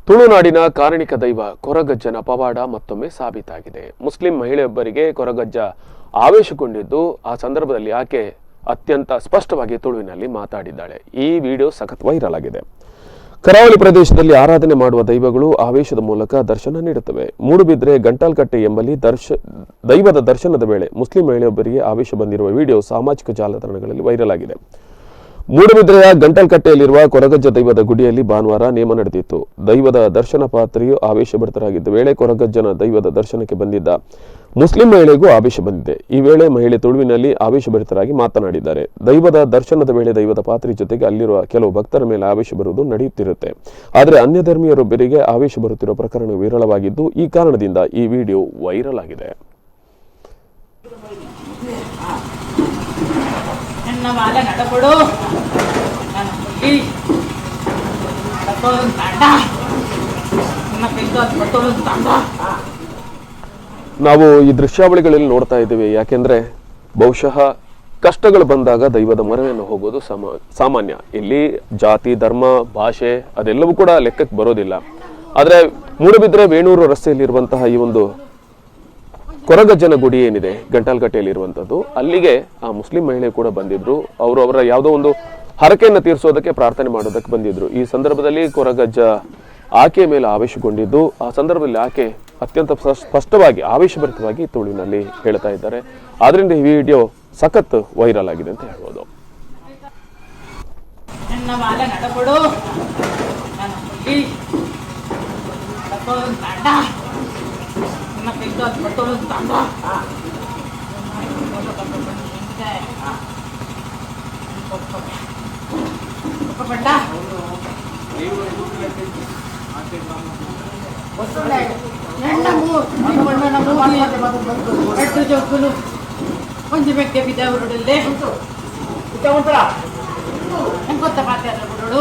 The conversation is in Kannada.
ತುಳುನಾಡಿನ ಕಾರಣಿಕ ದೈವ ಕೊರಗಜ್ಜನ ಪವಾಡ ಮತ್ತೊಮ್ಮೆ ಸಾಬೀತಾಗಿದೆ. ಮುಸ್ಲಿಂ ಮಹಿಳೆಯೊಬ್ಬರಿಗೆ ಕೊರಗಜ್ಜ ಆವೇಶಗೊಂಡಿದ್ದು, ಆ ಸಂದರ್ಭದಲ್ಲಿ ಆಕೆ ಅತ್ಯಂತ ಸ್ಪಷ್ಟವಾಗಿ ತುಳುವಿನಲ್ಲಿ ಮಾತಾಡಿದ್ದಾಳೆ. ಈ ವಿಡಿಯೋ ಸಖತ್ ವೈರಲ್ ಆಗಿದೆ. ಕರಾವಳಿ ಪ್ರದೇಶದಲ್ಲಿ ಆರಾಧನೆ ಮಾಡುವ ದೈವಗಳು ಆವೇಶದ ಮೂಲಕ ದರ್ಶನ ನೀಡುತ್ತವೆ. ಮೂಡುಬಿದ್ರೆ ಗಂಟಾಲ್ಕಟ್ಟೆ ಎಂಬಲ್ಲಿ ದೈವದ ದರ್ಶನದ ವೇಳೆ ಮುಸ್ಲಿಂ ಮಹಿಳೆಯೊಬ್ಬರಿಗೆ ಆವೇಶ ಬಂದಿರುವ ವಿಡಿಯೋ ಸಾಮಾಜಿಕ ಜಾಲತಾಣಗಳಲ್ಲಿ ವೈರಲ್ ಆಗಿದೆ. ಮೂಡುಬಿದ್ರೆಯ ಗಂಟಲ್ಕಟ್ಟೆಯಲ್ಲಿರುವ ಕೊರಗಜ್ಜ ದೈವದ ಗುಡಿಯಲ್ಲಿ ಭಾನುವಾರ ನೇಮ ನಡೆದಿತ್ತು. ದೈವದ ದರ್ಶನ ಪಾತ್ರೆಯು ಆವೇಶಭರಿತರಾಗಿದ್ದ ವೇಳೆ ಕೊರಗಜ್ಜನ ದೈವದ ದರ್ಶನಕ್ಕೆ ಬಂದಿದ್ದ ಮುಸ್ಲಿಂ ಮಹಿಳೆಗೂ ಆವೇಶ ಬಂದಿದೆ. ಈ ವೇಳೆ ಮಹಿಳೆ ತುಳುವಿನಲ್ಲಿ ಆವೇಶಭರಿತರಾಗಿ ಮಾತನಾಡಿದ್ದಾರೆ. ದೈವದ ದರ್ಶನದ ವೇಳೆ ದೈವದ ಪಾತ್ರೆ ಜೊತೆಗೆ ಅಲ್ಲಿರುವ ಕೆಲವು ಭಕ್ತರ ಮೇಲೆ ಆವೇಶ ಬರುವುದು ನಡೆಯುತ್ತಿರುತ್ತೆ. ಆದರೆ ಅನ್ಯ ಧರ್ಮೀಯರೊಬ್ಬರಿಗೆ ಆವೇಶ ಬರುತ್ತಿರುವ ಪ್ರಕರಣ ವಿರಳವಾಗಿದ್ದು, ಈ ಕಾರಣದಿಂದ ಈ ವಿಡಿಯೋ ವೈರಲ್ ಆಗಿದೆ. ನಾವು ಈ ದೃಶ್ಯಾವಳಿಗಳಲ್ಲಿ ನೋಡ್ತಾ ಇದ್ದೀವಿ. ಯಾಕೆಂದ್ರೆ ಬಹುಶಃ ಕಷ್ಟಗಳು ಬಂದಾಗ ದೈವದ ಮೊರೆಯನ್ನು ಹೋಗೋದು ಸಾಮಾನ್ಯ. ಇಲ್ಲಿ ಜಾತಿ, ಧರ್ಮ, ಭಾಷೆ ಅದೆಲ್ಲವೂ ಕೂಡ ಲೆಕ್ಕಕ್ಕೆ ಬರೋದಿಲ್ಲ. ಆದ್ರೆ ಮೂಡುಬಿದ್ರೆ ವೇಣೂರು ರಸ್ತೆಯಲ್ಲಿರುವಂತಹ ಈ ಒಂದು ಕೊರಗಜ್ಜನ ಗುಡಿ ಏನಿದೆ ಗಂಟಾಲ್ಕಟ್ಟೆಯಲ್ಲಿರುವಂಥದ್ದು, ಅಲ್ಲಿಗೆ ಆ ಮುಸ್ಲಿಂ ಮಹಿಳೆ ಕೂಡ ಬಂದಿದ್ರು. ಅವರು ಅವರ ಯಾವುದೋ ಒಂದು ಹರಕೆಯನ್ನು ತೀರಿಸೋದಕ್ಕೆ, ಪ್ರಾರ್ಥನೆ ಮಾಡೋದಕ್ಕೆ ಬಂದಿದ್ರು. ಈ ಸಂದರ್ಭದಲ್ಲಿ ಕೊರಗಜ್ಜ ಆಕೆಯ ಮೇಲೆ ಆವೇಶಗೊಂಡಿದ್ದು, ಆ ಸಂದರ್ಭದಲ್ಲಿ ಆಕೆ ಅತ್ಯಂತ ಸ್ಪಷ್ಟವಾಗಿ ಆವೇಶಭರಿತವಾಗಿ ತುಳುವಿನಲ್ಲಿ ಹೇಳ್ತಾ ಇದ್ದಾರೆ. ಆದ್ರಿಂದ ಈ ವಿಡಿಯೋ ಸಖತ್ ವೈರಲ್ ಆಗಿದೆ ಅಂತ ಹೇಳ್ಬೋದು. కొంచెం వ్యక్తి బిడ్డవుడు ఇంకొత్త పాత్రడు